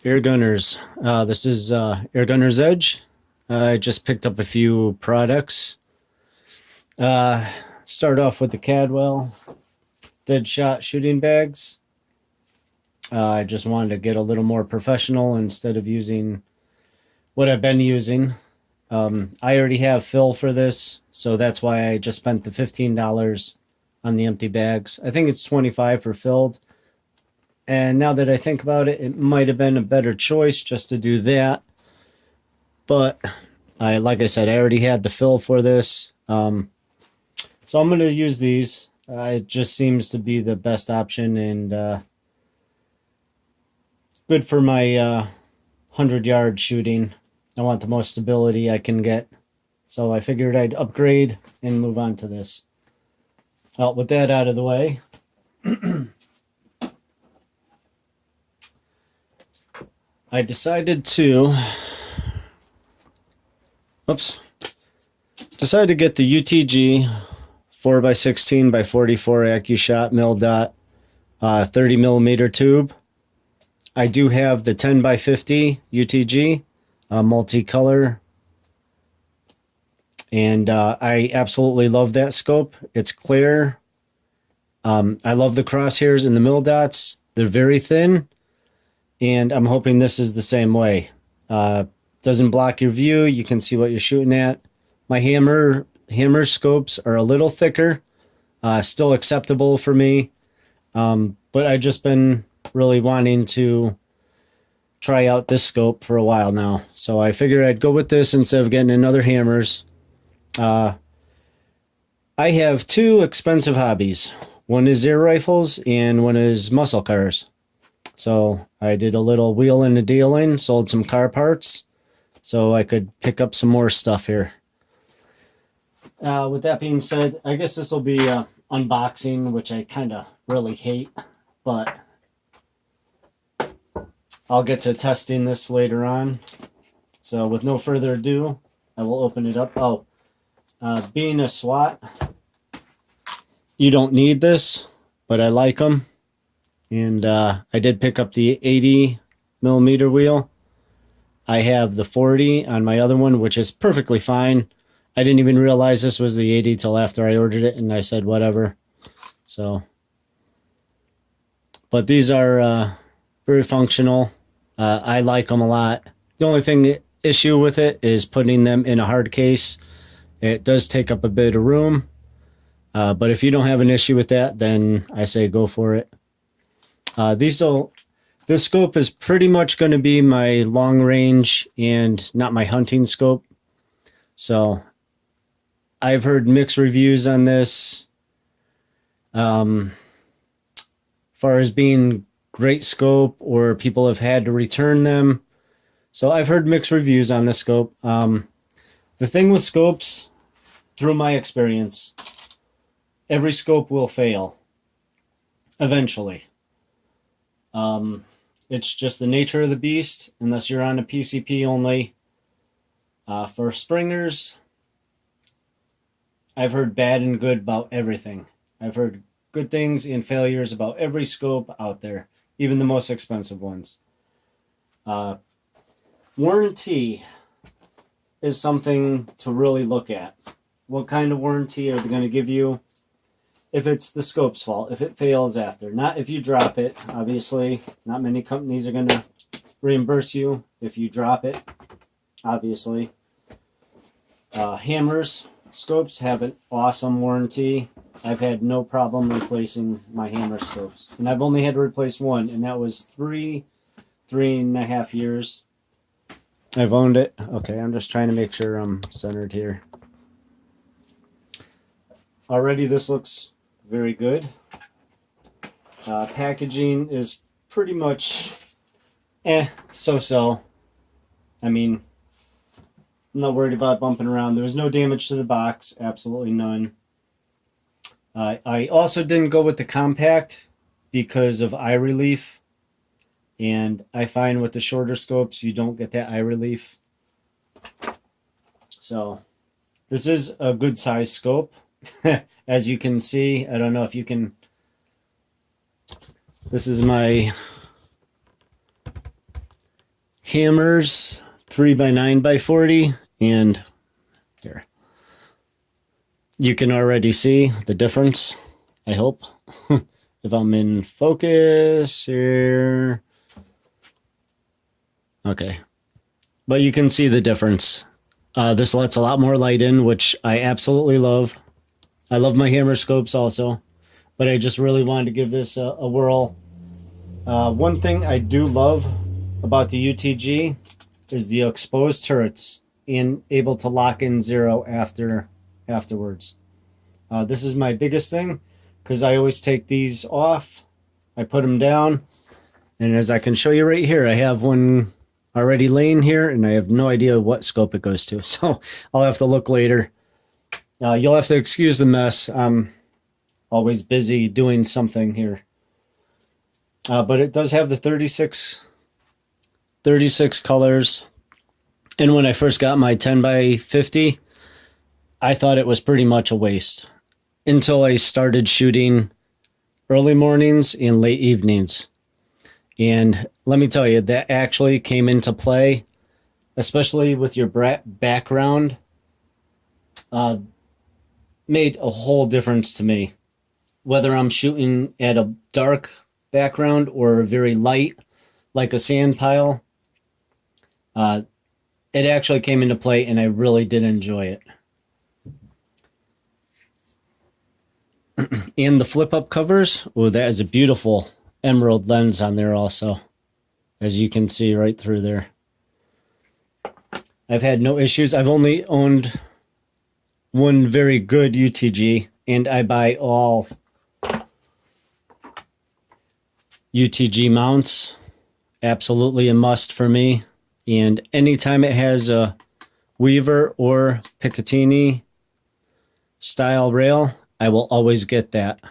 Air Gunners. This is Air Gunners Edge. I just picked up a few products. Uh, Start off with the Cadwell Deadshot shooting bags. I just wanted to get a little more professional instead of using what I've been using. I already have fill for this, so that's why I just spent the $15 on the empty bags. I think it's $25 for filled. And now that I think about it, it might have been a better choice just to do that. But like I said, I already had the fill for this. So I'm going to use these. It just seems to be the best option and good for my 100-yard shooting. I want the most stability I can get. So I figured I'd upgrade and move on to this. Well, with that out of the way, I decided to get the UTG 4x16 by 44 AccuShot mil dot 30 millimeter tube. I do have the 10 by 50 UTG multicolor, and I absolutely love that scope. It's clear. I love the crosshairs and the mil dots. They're very thin, and I'm hoping this is the same way. Doesn't block your view. You can see what you're shooting at. My hammer scopes are a little thicker, still acceptable for me, but I've just been really wanting to try out this scope for a while now. So I figured I'd go with this instead of getting another hammers. I have two expensive hobbies. One is air rifles and one is muscle cars. So I did a little wheeling and dealing, sold some car parts so I could pick up some more stuff here. With that being said, I guess this will be unboxing, which I kind of really hate, but I'll get to testing this later on. So with no further ado, I will open it up. Being a SWAT, you don't need this, but I like them. And I did pick up the 80 millimeter wheel. I have the 40 on my other one, which is perfectly fine. I didn't even realize this was the 80 till after I ordered it, and I said whatever. So, but these are very functional. I like them a lot. The only issue with it is putting them in a hard case. It does take up a bit of room, but if you don't have an issue with that, then I say go for it. This scope is pretty much going to be my long range and not my hunting scope. So I've heard mixed reviews on this. Far as being great scope or people have had to return them. So I've heard mixed reviews on this scope. The thing with scopes, through my experience, every scope will fail eventually. It's just the nature of the beast, unless you're on a PCP only. For springers, I've heard bad and good about everything. I've heard good things and failures about every scope out there, even the most expensive ones. Warranty is something to really look at. What kind of warranty are they going to give you? If it's the scope's fault, if it fails after. Not if you drop it, obviously. Not many companies are going to reimburse you if you drop it, obviously. Hammers, scopes have an awesome warranty. I've had no problem replacing my hammer scopes. And I've only had to replace one, and that was 3.5 years. I've owned it. Okay, I'm just trying to make sure I'm centered here. Already this looks very good. Packaging is pretty much so-so. I mean, I'm not worried about bumping around. There was no damage to the box, absolutely none. I also didn't go with the compact because of eye relief, and I find with the shorter scopes you don't get that eye relief. So this is a good size scope. As you can see, I don't know if you can. This is my hammers, 3x9x40, and here. You can already see the difference, I hope. If I'm in focus here. Okay. But you can see the difference. This lets a lot more light in, which I absolutely love. I love my hammer scopes also, but I just really wanted to give this a whirl. One thing I do love about the UTG is the exposed turrets and able to lock in 0 afterwards. This is my biggest thing because I always take these off. I put them down, and as I can show you right here, I have one already laying here, and I have no idea what scope it goes to, so I'll have to look later. You'll have to excuse the mess. I'm always busy doing something here. But it does have the 36 colors. And when I first got my 10x50, I thought it was pretty much a waste until I started shooting early mornings and late evenings. And let me tell you, that actually came into play, especially with your background. Made a whole difference to me. Whether I'm shooting at a dark background or very light, like a sand pile, it actually came into play, and I really did enjoy it. And the flip-up covers, oh, that is a beautiful emerald lens on there also, as you can see right through there. I've had no issues. I've only owned one very good UTG, and I buy all UTG mounts. Absolutely a must for me. And anytime it has a Weaver or Picatinny style rail, I will always get that.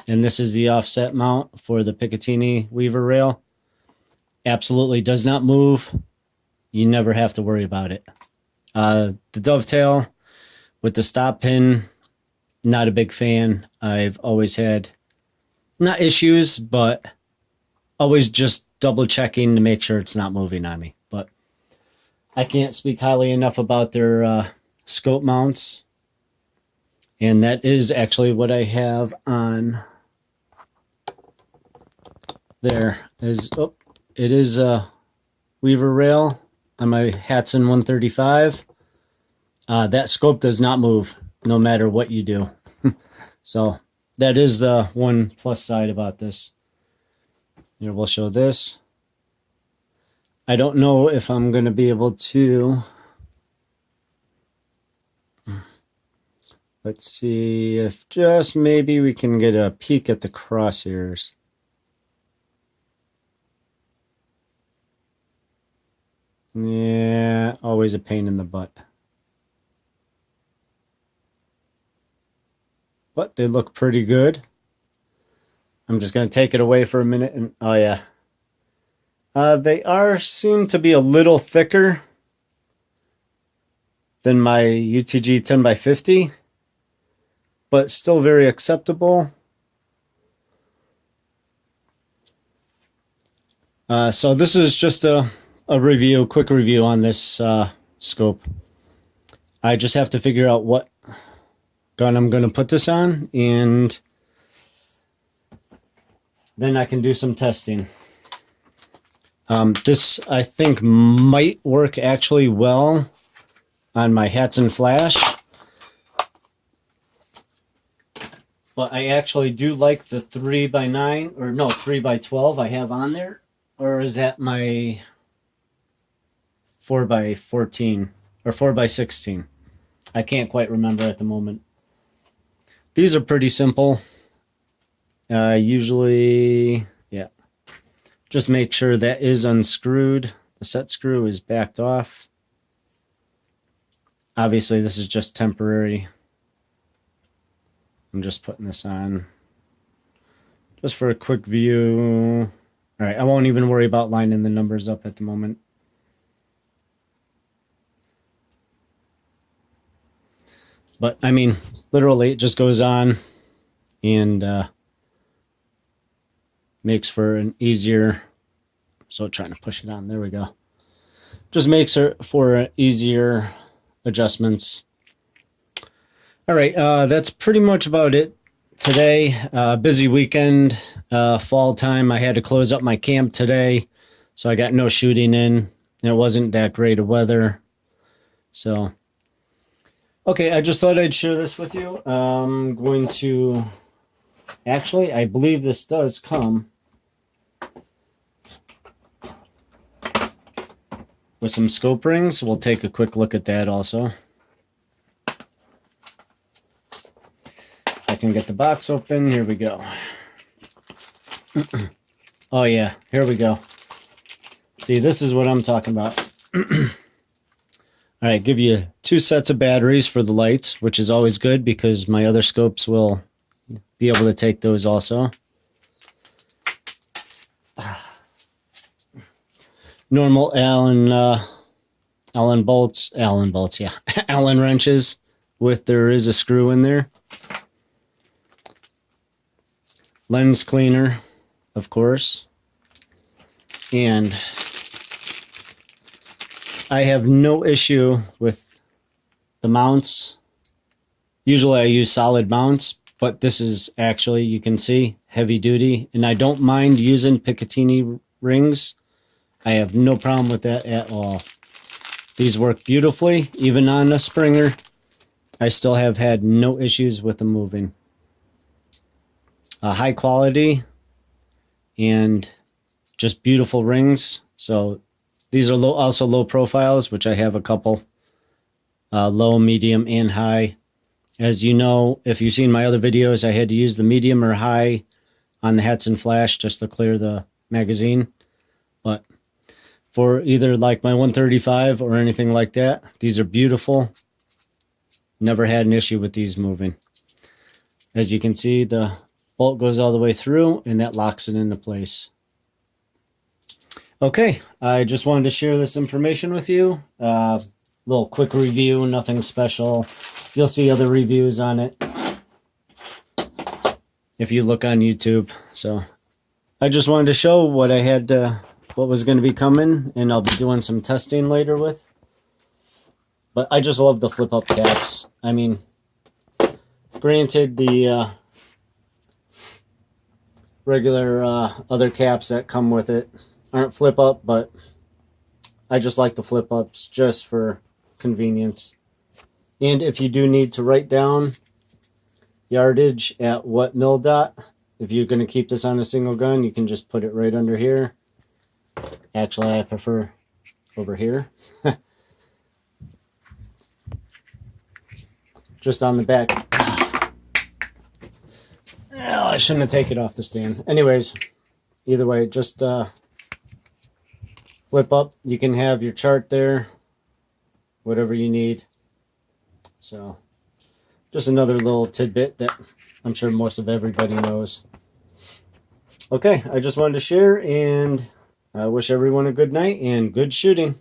And this is the offset mount for the Picatinny Weaver rail. Absolutely does not move. You never have to worry about it. The dovetail with the stop pin, not a big fan. I've always had, not issues, but always just double checking to make sure it's not moving on me. But I can't speak highly enough about their scope mounts. And that is actually what I have on there. It is a Weaver rail on my Hatson 135. That scope does not move no matter what you do. So that is the one plus side about this. Here, we'll show this. I don't know if I'm going to be able to. Let's see if just maybe we can get a peek at the crosshairs. Yeah, always a pain in the butt. But they look pretty good. I'm just going to take it away for a minute. And oh yeah. They seem to be a little thicker than my UTG 10x50. But still very acceptable. So this is just a quick review on this scope. I just have to figure out what gun I'm going to put this on, and then I can do some testing. This, I think, might work actually well on my Hatson Flash. But I actually do like the 3x9, or no, 3x12 I have on there. Or is that my 4x14 or 4x16? I can't quite remember at the moment. These are pretty simple. Usually, yeah. Just make sure that is unscrewed. The set screw is backed off. Obviously, this is just temporary. I'm just putting this on just for a quick view. All right, I won't even worry about lining the numbers up at the moment. But, I mean, literally, it just goes on and makes for an easier... So trying to push it on. There we go. just makes it for easier adjustments. All right, that's pretty much about it today. Busy weekend, fall time. I had to close up my camp today, so I got no shooting in. And it wasn't that great of weather. So, okay, I just thought I'd share this with you. I'm going to, actually, I believe this does come with some scope rings. We'll take a quick look at that also. If I can get the box open, here we go. Oh yeah, here we go. See, this is what I'm talking about. All right, give you 2 sets of batteries for the lights, which is always good because my other scopes will be able to take those also. Normal Allen bolts, yeah, Allen wrenches with there is a screw in there. Lens cleaner, of course. And I have no issue with the mounts. Usually I use solid mounts, but this is actually, you can see, heavy duty. And I don't mind using Picatinny rings. I have no problem with that at all. These work beautifully, even on a Springer. I still have had no issues with them moving. High quality and just beautiful rings. So these are also low profiles, which I have a couple, low, medium, and high. As you know, if you've seen my other videos, I had to use the medium or high on the Hatsan Flash just to clear the magazine. But for either like my 135 or anything like that, these are beautiful. Never had an issue with these moving. As you can see, the bolt goes all the way through and that locks it into place. Okay, I just wanted to share this information with you. Little quick review, nothing special. You'll see other reviews on it if you look on YouTube. So I just wanted to show what I had, what was going to be coming, and I'll be doing some testing later with. But I just love the flip up caps. I mean, granted, the regular other caps that come with it aren't flip up, but I just like the flip ups just for convenience. And if you do need to write down yardage at what mil dot, if you're going to keep this on a single gun, you can just put it right under here. Actually, I prefer over here. Just on the back. Oh, I shouldn't have taken it off the stand. Anyways, either way, just flip up. You can have your chart there, whatever you need. So, just another little tidbit that I'm sure most of everybody knows. Okay, I just wanted to share, and I wish everyone a good night and good shooting.